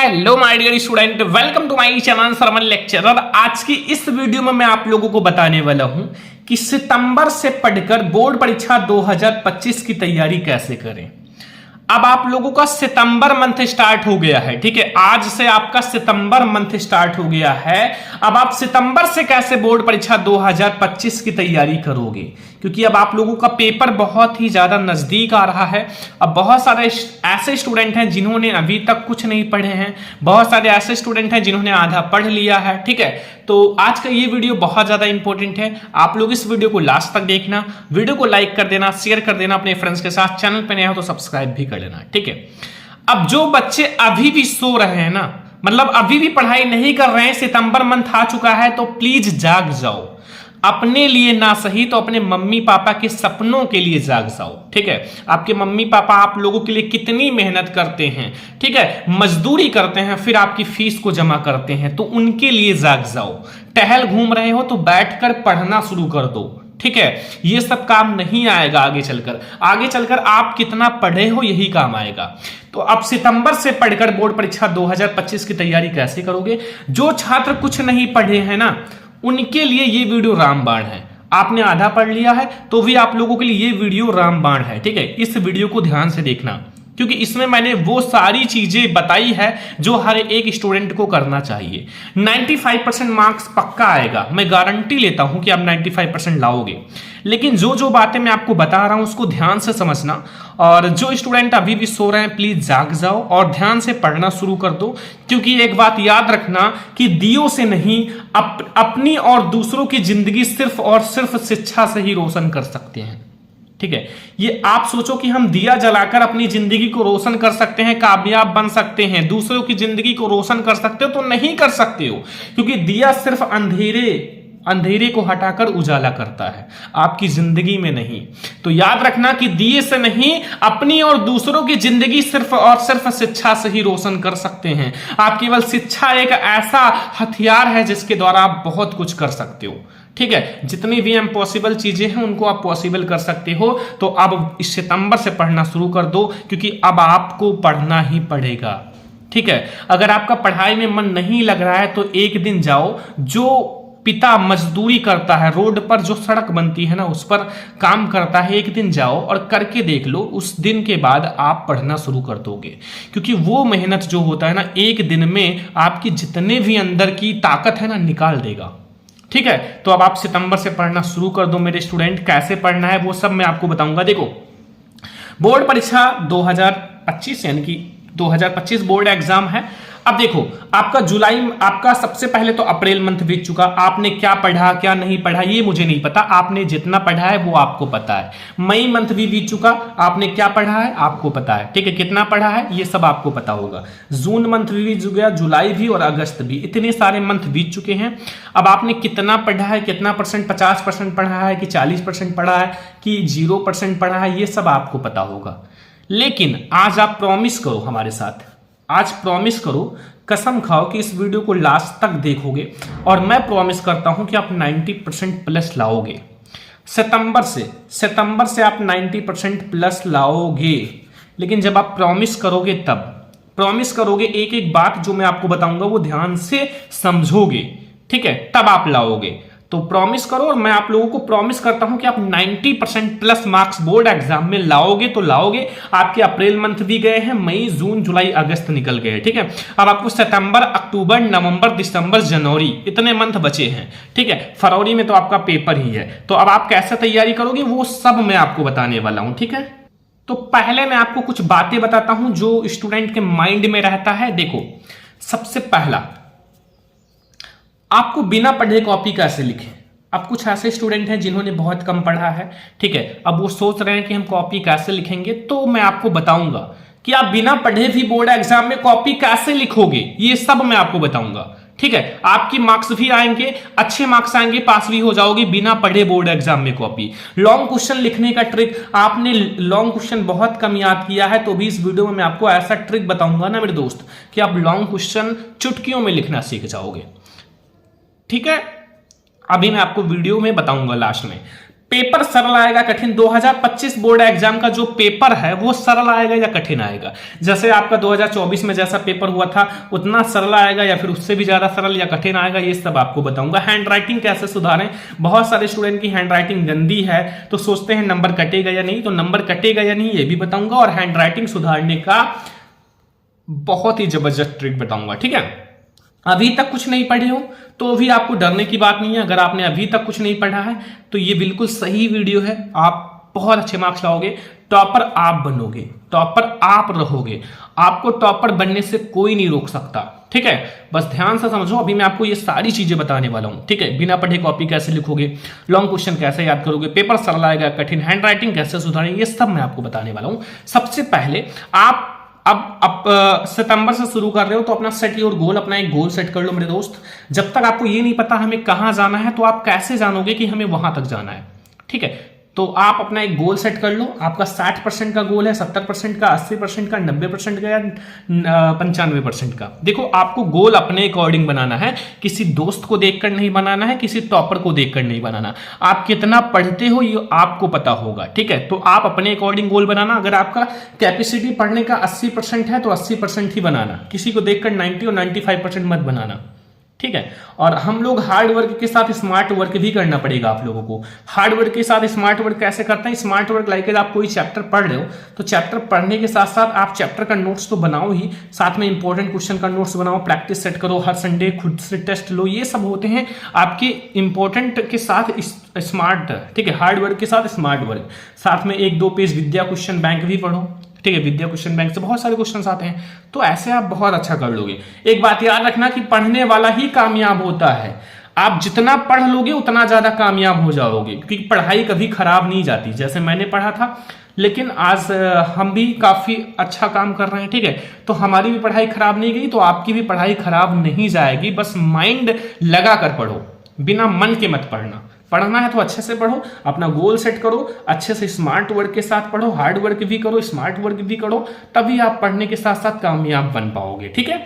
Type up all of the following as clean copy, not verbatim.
Hello my dear student, welcome to my channel sermon lecturer. आज की इस video में मैं आप लोगों को बताने वाला हूं कि सितंबर से पढ़कर बोर्ड परीक्षा 2025 की तैयारी कैसे करें। अब आप लोगों का सितंबर मंथ स्टार्ट हो गया है, ठीक है। आज से आपका सितंबर मंथ स्टार्ट हो गया है। अब आप सितंबर से कैसे बोर्ड परीक्षा 2025 की तैयारी करोगे, क्योंकि अब आप लोगों का पेपर बहुत ही ज्यादा नजदीक आ रहा है। अब बहुत सारे ऐसे स्टूडेंट हैं जिन्होंने अभी तक कुछ नहीं पढ़े हैं, बहुत सारे ऐसे स्टूडेंट हैं जिन्होंने आधा पढ़ लिया है, ठीक है। तो आज का ये वीडियो बहुत ज्यादा इंपॉर्टेंट है। आप लोग इस वीडियो को लास्ट तक देखना, वीडियो को लाइक कर देना, शेयर कर देना अपने फ्रेंड्स के साथ, चैनल पे नया हो तो सब्सक्राइब भी कर लेना, ठीक है। अब जो बच्चे अभी भी सो रहे हैं ना, मतलब अभी भी पढ़ाई नहीं कर रहे हैं, सितंबर मंथ आ चुका है, तो प्लीज जाग जाओ। अपने लिए ना सही तो अपने मम्मी पापा के सपनों के लिए जाग जाओ, ठीक है। आपके मम्मी पापा आप लोगों के लिए कितनी मेहनत करते हैं, ठीक है, मजदूरी करते हैं, फिर आपकी फीस को जमा करते हैं, तो उनके लिए जाग जाओ। टहल घूम रहे हो तो बैठकर पढ़ना शुरू कर दो, ठीक है। ये सब काम नहीं आएगा आगे चलकर आप कितना पढ़े हो यही काम आएगा। तो अब सितंबर से पढ़कर बोर्ड परीक्षा 2025 की तैयारी कैसे करोगे। जो छात्र कुछ नहीं पढ़े हैं ना, उनके लिए ये वीडियो रामबाण है। आपने आधा पढ़ लिया है तो भी आप लोगों के लिए ये वीडियो रामबाण है, ठीक है। इस वीडियो को ध्यान से देखना, क्योंकि इसमें मैंने वो सारी चीजें बताई है जो हर एक स्टूडेंट को करना चाहिए। 95% मार्क्स पक्का आएगा, मैं गारंटी लेता हूं कि आप 95% लाओगे। लेकिन जो जो बातें मैं आपको बता रहा हूं उसको ध्यान से समझना, और जो स्टूडेंट अभी भी सो रहे हैं प्लीज जाग जाओ और ध्यान से पढ़ना शुरू कर दो। क्योंकि एक बात याद रखना कि दियों से नहीं, अपनी और दूसरों की जिंदगी सिर्फ और सिर्फ शिक्षा से ही रोशन कर सकते हैं, ठीक है। ये आप सोचो कि हम दिया जलाकर अपनी जिंदगी को रोशन कर सकते हैं, कामयाब बन सकते हैं, दूसरों की जिंदगी को रोशन कर सकते हो, तो नहीं कर सकते हो। क्योंकि दिया सिर्फ अंधेरे को हटाकर उजाला करता है, आपकी जिंदगी में नहीं। तो याद रखना कि दिए से नहीं, अपनी और दूसरों की जिंदगी सिर्फ और सिर्फ शिक्षा से ही रोशन कर सकते हैं। आप केवल शिक्षा एक ऐसा हथियार है जिसके द्वारा आप बहुत कुछ कर सकते हो, ठीक है। जितनी भी इम्पॉसिबल चीजें हैं उनको आप पॉसिबल कर सकते हो। तो अब इस सितंबर से पढ़ना शुरू कर दो, क्योंकि अब आपको पढ़ना ही पड़ेगा, ठीक है। अगर आपका पढ़ाई में मन नहीं लग रहा है तो एक दिन जाओ, जो पिता मजदूरी करता है, रोड पर जो सड़क बनती है ना उस पर काम करता है, एक दिन जाओ और करके देख लो। उस दिन के बाद आप पढ़ना शुरू कर दोगे, क्योंकि वो मेहनत जो होता है ना, एक दिन में आपकी जितने भी अंदर की ताकत है ना निकाल देगा, ठीक है। तो अब आप सितंबर से पढ़ना शुरू कर दो मेरे स्टूडेंट। कैसे पढ़ना है वो सब मैं आपको बताऊंगा। देखो, बोर्ड परीक्षा 2025 यानी कि 2025 बोर्ड एग्जाम है। अब देखो, आपका जुलाई, आपका सबसे पहले तो अप्रैल मंथ बीत चुका। आपने क्या पढ़ा क्या नहीं पढ़ा ये मुझे नहीं पता, आपने जितना पढ़ा है वो आपको पता है। मई मंथ भी बीत चुका, आपने क्या पढ़ा है आपको पता है, ठीक है। कितना पढ़ा है ये सब आपको पता होगा। जून मंथ भी बीत गया, जुलाई भी और अगस्त भी, इतने सारे मंथ बीत चुके हैं। अब आपने कितना पढ़ा है, कितना परसेंट, 50% पढ़ा है कि 40% पढ़ा है कि 0% पढ़ा है, ये सब आपको पता होगा। लेकिन आज आप प्रॉमिस करो हमारे साथ, आज प्रॉमिस करो, कसम खाओ कि इस वीडियो को लास्ट तक देखोगे, और मैं प्रॉमिस करता हूं कि आप 90% प्लस लाओगे। सितंबर से आप 90% प्लस लाओगे। लेकिन जब आप प्रॉमिस करोगे, तब प्रॉमिस करोगे, एक एक बात जो मैं आपको बताऊंगा वो ध्यान से समझोगे, ठीक है, तब आप लाओगे। तो प्रॉमिस करो, और मैं आप लोगों को प्रॉमिस करता हूं कि आप 90% प्लस मार्क्स बोर्ड एग्जाम में लाओगे तो लाओगे। आपके अप्रैल मंथ भी गए हैं, मई जून जुलाई अगस्त निकल गए, ठीक है। अब आपको सितंबर, अक्टूबर, नवंबर, दिसंबर, जनवरी, इतने मंथ बचे हैं, ठीक है। फरवरी में तो आपका पेपर ही है। तो अब आप कैसे तैयारी करोगे वो सब मैं आपको बताने वाला हूं, ठीक है। तो पहले मैं आपको कुछ बातें बताता हूं जो स्टूडेंट के माइंड में रहता है। देखो, सबसे पहला, आपको बिना पढ़े कॉपी कैसे लिखें। अब कुछ ऐसे स्टूडेंट हैं जिन्होंने बहुत कम पढ़ा है, ठीक है। अब वो सोच रहे हैं कि हम कॉपी कैसे लिखेंगे, तो मैं आपको बताऊंगा कि आप बिना पढ़े भी बोर्ड एग्जाम में कॉपी कैसे लिखोगे, ये सब मैं आपको बताऊंगा, ठीक है। आपकी मार्क्स भी आएंगे, अच्छे मार्क्स आएंगे, पास भी हो जाओगे बिना पढ़े बोर्ड एग्जाम में कॉपी। लॉन्ग क्वेश्चन लिखने का ट्रिक, आपने लॉन्ग क्वेश्चन बहुत कम याद किया है, तो भी इस वीडियो में मैं आपको ऐसा ट्रिक बताऊंगा ना मेरे दोस्त, कि आप लॉन्ग क्वेश्चन चुटकियों में लिखना सीख जाओगे, ठीक है। अभी मैं आपको वीडियो में बताऊंगा लास्ट में। पेपर सरल आएगा कठिन? 2025 बोर्ड एग्जाम का जो पेपर है वो सरल आएगा या कठिन आएगा? जैसे आपका 2024 में जैसा पेपर हुआ था उतना सरल आएगा या फिर उससे भी ज्यादा सरल या कठिन आएगा, ये सब आपको बताऊंगा। हैंड राइटिंग कैसे सुधारें, बहुत सारे स्टूडेंट की हैंड राइटिंग गंदी है तो सोचते हैं नंबर कटेगा या नहीं, तो नंबर कटेगा या नहीं ये भी बताऊंगा, और हैंड राइटिंग सुधारने का बहुत ही जबरदस्त ट्रिक बताऊंगा। ठीक है, अभी तक कुछ नहीं पढ़े हो तो भी आपको डरने की बात नहीं है। अगर आपने अभी तक कुछ नहीं पढ़ा है तो ये बिल्कुल सही वीडियो है, आप बहुत अच्छे मार्क्स लाओगे, टॉपर आप बनोगे, टॉपर आप रहोगे, आपको टॉपर बनने से कोई नहीं रोक सकता। ठीक है, बस ध्यान से समझो, अभी मैं आपको ये सारी चीजें बताने वाला हूं। ठीक है, बिना पढ़े कॉपी कैसे लिखोगे, लॉन्ग क्वेश्चन कैसे याद करोगे, पेपर सरल आएगा कठिन, हैंड राइटिंग कैसे सुधारेंगे, ये सब मैं आपको बताने वाला हूं। सबसे पहले आप अब सितंबर से शुरू कर रहे हो तो अपना सेट योर गोल, अपना एक गोल सेट कर लो मेरे दोस्त। जब तक आपको ये नहीं पता हमें कहां जाना है तो आप कैसे जानोगे कि हमें वहां तक जाना है? ठीक है, तो आप अपना एक गोल सेट कर लो। आपका 60% का गोल है, 70% का, 80% का, 90% का या 95% का। देखो, आपको गोल अपने अकॉर्डिंग बनाना है, किसी दोस्त को देखकर नहीं बनाना है, किसी टॉपर को देखकर नहीं बनाना। आप कितना पढ़ते हो ये आपको पता होगा। ठीक है, तो आप अपने अकॉर्डिंग गोल बनाना। अगर आपका कैपेसिटी पढ़ने का 80% है तो 80% ही बनाना, किसी को देखकर 90 और 95% मत बनाना। ठीक है, और हम लोग हार्ड वर्क के साथ स्मार्ट वर्क भी करना पड़ेगा आप लोगों को। हार्ड वर्क के साथ स्मार्ट वर्क कैसे करते हैं? स्मार्ट वर्क लाइक आप कोई चैप्टर पढ़ रहे हो तो चैप्टर पढ़ने के साथ साथ आप चैप्टर का नोट्स तो बनाओ ही, साथ में इंपॉर्टेंट क्वेश्चन का नोट्स बनाओ, प्रैक्टिस सेट करो, हर संडे खुद से टेस्ट लो। ये सब होते हैं आपके इंपॉर्टेंट के साथ स्मार्ट। ठीक है, हार्ड वर्क के साथ स्मार्ट वर्क, साथ में 1-2 पेज विद्या क्वेश्चन बैंक भी पढ़ो। ठीक है, विद्या क्वेश्चन बैंक से बहुत सारे क्वेश्चंस आते हैं, तो ऐसे आप बहुत अच्छा कर लोगे। एक बात याद रखना कि पढ़ने वाला ही कामयाब होता है। आप जितना पढ़ लोगे उतना ज्यादा कामयाब हो जाओगे, क्योंकि पढ़ाई कभी खराब नहीं जाती। जैसे मैंने पढ़ा था, लेकिन आज हम भी काफी अच्छा काम कर रहे हैं। ठीक है, तो हमारी भी पढ़ाई खराब नहीं गई तो आपकी भी पढ़ाई खराब नहीं जाएगी। बस माइंड लगा कर पढ़ो, बिना मन के मत पढ़ना। पढ़ना है तो अच्छे से पढ़ो, अपना गोल सेट करो, अच्छे से स्मार्ट वर्क के साथ पढ़ो, हार्ड वर्क भी करो, स्मार्ट वर्क भी करो, तभी आप पढ़ने के साथ साथ कामयाब बन पाओगे। ठीक है,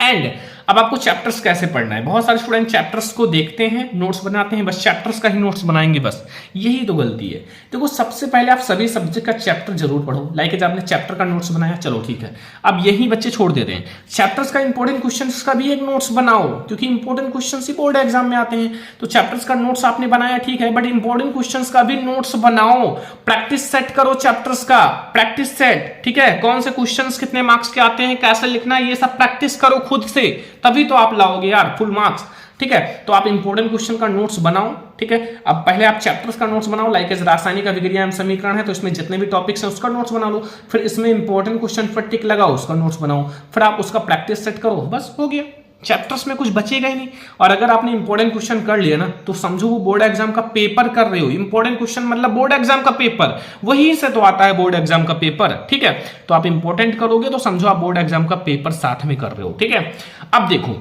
एंड अब आपको चैप्टर्स कैसे पढ़ना है। बहुत सारे स्टूडेंट चैप्टर्स को देखते हैं, नोट्स बनाते हैं, बस चैप्टर्स का ही नोट्स बनाएंगे, बस यही तो गलती है। देखो, सबसे पहले आप सभी सब्जेक्ट का चैप्टर जरूर पढ़ो। लाइक आपने चैप्टर का नोट्स बनाया, चलो ठीक है, अब यही बच्चे छोड़ देते हैं। चैप्टर्स का इंपॉर्टेंट क्वेश्चंस का भी एक नोट्स बनाओ, क्योंकि इंपॉर्टेंट क्वेश्चंस ही बोर्ड एग्जाम में आते हैं। तो चैप्टर्स का नोट्स आपने बनाया ठीक है, बट इंपॉर्टेंट क्वेश्चंस का भी नोट्स बनाओ, प्रैक्टिस सेट करो चैप्टर्स का, प्रैक्टिस सेट। ठीक है, कौन से क्वेश्चंस कितने मार्क्स के आते हैं, कैसे लिखना है, ये सब प्रैक्टिस करो खुद से, तभी तो आप लाओगे यार फुल मार्क्स। ठीक है, तो आप इंपॉर्टेंट क्वेश्चन का नोट्स बनाओ। ठीक है, अब पहले आप चैप्टर्स का नोट्स बनाओ। लाइक रासायनिक अभिक्रिया एवं समीकरण है तो इसमें जितने भी टॉपिक्स हैं उसका नोट्स बना लो, फिर इसमें इंपॉर्टेंट क्वेश्चन पर टिक लगाओ, उसका नोट्स बनाओ, फिर आप उसका प्रैक्टिस सेट करो, बस हो गया। चैप्टर्स में कुछ बचेगा ही नहीं। और अगर आपने इंपॉर्टेंट क्वेश्चन कर लिया ना तो समझो वो बोर्ड एग्जाम का पेपर कर रहे हो। इंपॉर्टेंट क्वेश्चन मतलब बोर्ड एग्जाम का पेपर, वहीं से तो आता है बोर्ड एग्जाम का पेपर। ठीक है, तो आप इंपॉर्टेंट करोगे तो समझो आप बोर्ड एग्जाम का पेपर साथ में कर रहे हो। ठीक है, अब देखो,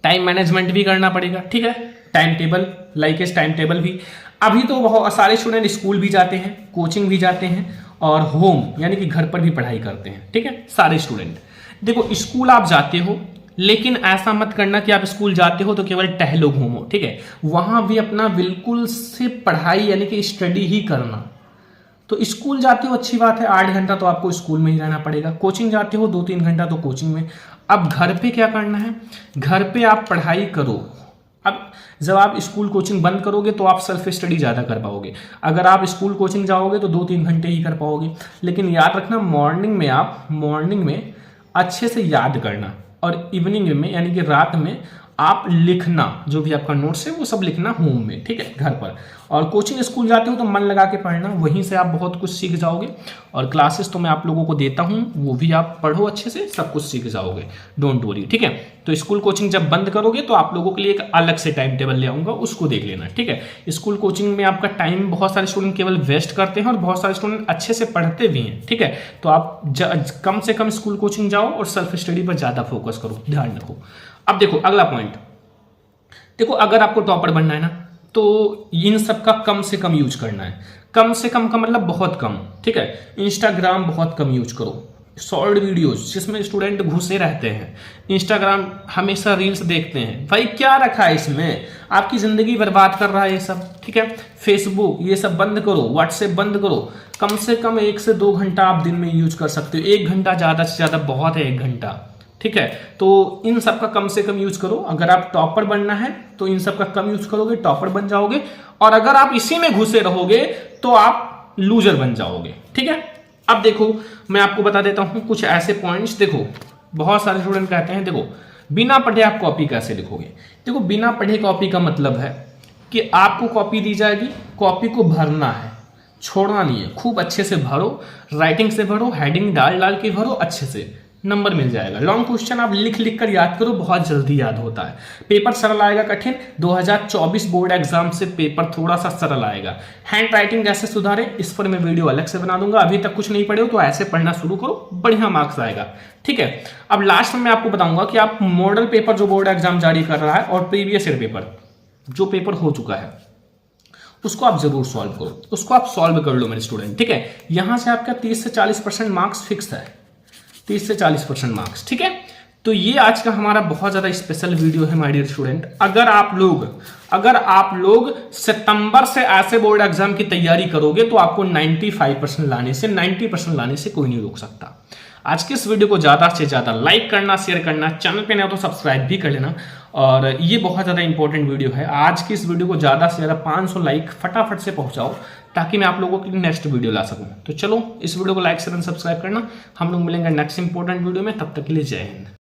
टाइम मैनेजमेंट भी करना पड़ेगा। ठीक है, time table, like time table भी। अभी तो बहुत सारे स्टूडेंट स्कूल भी जाते हैं, कोचिंग भी जाते हैं और होम यानी कि घर पर भी पढ़ाई करते हैं। ठीक है, सारे स्टूडेंट। देखो, स्कूल आप जाते हो, लेकिन ऐसा मत करना कि आप स्कूल जाते हो तो केवल टहलो घूमो। ठीक है, वहां भी अपना बिल्कुल से पढ़ाई यानी कि स्टडी ही करना। तो स्कूल जाते हो अच्छी बात है, 8 घंटा तो आपको स्कूल में ही रहना पड़ेगा। कोचिंग जाते हो 2-3 घंटा तो कोचिंग में। अब घर पे क्या करना है, घर पे आप पढ़ाई करो। अब जब आप स्कूल कोचिंग बंद करोगे तो आप सेल्फ स्टडी ज़्यादा कर पाओगे। अगर आप स्कूल कोचिंग जाओगे तो 2-3 घंटे ही कर पाओगे। लेकिन याद रखना, मॉर्निंग में अच्छे से याद करना, और इवनिंग में यानी कि रात में आप लिखना, जो भी आपका नोट्स है वो सब लिखना होम में। ठीक है, घर पर। और कोचिंग स्कूल जाते हो तो मन लगा के पढ़ना, वहीं से आप बहुत कुछ सीख जाओगे। और क्लासेस तो मैं आप लोगों को देता हूँ, वो भी आप पढ़ो अच्छे से, सब कुछ सीख जाओगे, डोंट वरी। ठीक है, तो स्कूल कोचिंग जब बंद करोगे तो आप लोगों के लिए एक अलग से टाइम टेबल ले आऊँगा, उसको देख लेना। ठीक है, स्कूल कोचिंग में आपका टाइम बहुत सारे स्टूडेंट केवल वेस्ट करते हैं और बहुत सारे स्टूडेंट अच्छे से पढ़ते भी हैं। ठीक है, तो आप कम से कम स्कूल कोचिंग जाओ और सेल्फ स्टडी पर ज़्यादा फोकस करो, ध्यान रखो। अब देखो अगला पॉइंट, देखो अगर आपको टॉपर बनना है ना तो इन सब का कम से कम यूज करना है। कम से कम का मतलब बहुत कम। ठीक है, इंस्टाग्राम बहुत कम यूज करो, शॉर्ट वीडियोस जिसमें स्टूडेंट घुसे रहते हैं, इंस्टाग्राम हमेशा रील्स देखते हैं, भाई क्या रखा है इसमें, आपकी जिंदगी बर्बाद कर रहा है ये सब, ठीक है। फेसबुक ये सब बंद करो, व्हाट्सएप बंद करो, कम से कम 1 से 2 घंटा आप दिन में यूज कर सकते हो। 1 घंटा ज्यादा से ज्यादा बहुत है, 1 घंटा, ठीक है। तो इन सब का कम से कम यूज करो। अगर आप टॉपर बनना है तो इन सब का कम यूज करोगे, टॉपर बन जाओगे, और अगर आप इसी में घुसे रहोगे तो आप लूजर बन जाओगे, ठीक है। अब देखो मैं आपको बता देता हूं कुछ ऐसे पॉइंट्स। देखो बहुत सारे स्टूडेंट कहते हैं देखो बिना पढ़े आप कॉपी कैसे लिखोगे। देखो बिना पढ़े कॉपी का मतलब है कि आपको कॉपी दी जाएगी, कॉपी को भरना है, छोड़ना नहीं है, खूब अच्छे से भरो, राइटिंग से भरो, हेडिंग डाल डाल के भरो, अच्छे से नंबर मिल जाएगा। लॉन्ग क्वेश्चन आप लिख लिख कर याद करो, बहुत जल्दी याद होता है। पेपर सरल आएगा कठिन, 2024 बोर्ड एग्जाम से पेपर थोड़ा सा सरल आएगा। हैंड राइटिंग कैसे सुधारे इस पर मैं वीडियो अलग से बना दूंगा। अभी तक कुछ नहीं पढ़े हो तो ऐसे पढ़ना शुरू करो, बढ़िया मार्क्स आएगा, ठीक है। अब लास्ट में मैं आपको बताऊंगा कि आप मॉडल पेपर जो बोर्ड एग्जाम जारी कर रहा है और प्रीवियस ईयर पेपर जो पेपर हो चुका है उसको आप जरूर सॉल्व करो, उसको आप सॉल्व कर लो मेरे स्टूडेंट, ठीक है। यहां से आपका 30 से 40% मार्क्स फिक्स है, 30 से 40% मार्क्स, ठीक है। तो ये आज का हमारा बहुत ज्यादा स्पेशल वीडियो है माय डियर स्टूडेंट। अगर आप लोग सितंबर से ऐसे बोर्ड एग्जाम की तैयारी करोगे तो आपको 90% लाने से कोई नहीं रोक सकता। आज के इस वीडियो को ज्यादा से ज्यादा लाइक करना, शेयर करना, चैनल पे नया तो सब्सक्राइब भी कर लेना। और ये बहुत ज्यादा इंपॉर्टेंट वीडियो है। आज की इस वीडियो को ज्यादा से ज्यादा 500 लाइक फटाफट से पहुंचाओ ताकि मैं आप लोगों के लिए नेक्स्ट वीडियो ला सकूं। तो चलो इस वीडियो को लाइक शेयर एंड सब्सक्राइब करना। हम लोग मिलेंगे नेक्स्ट इंपॉर्टेंट वीडियो में, तब तक के लिए जय हिंद।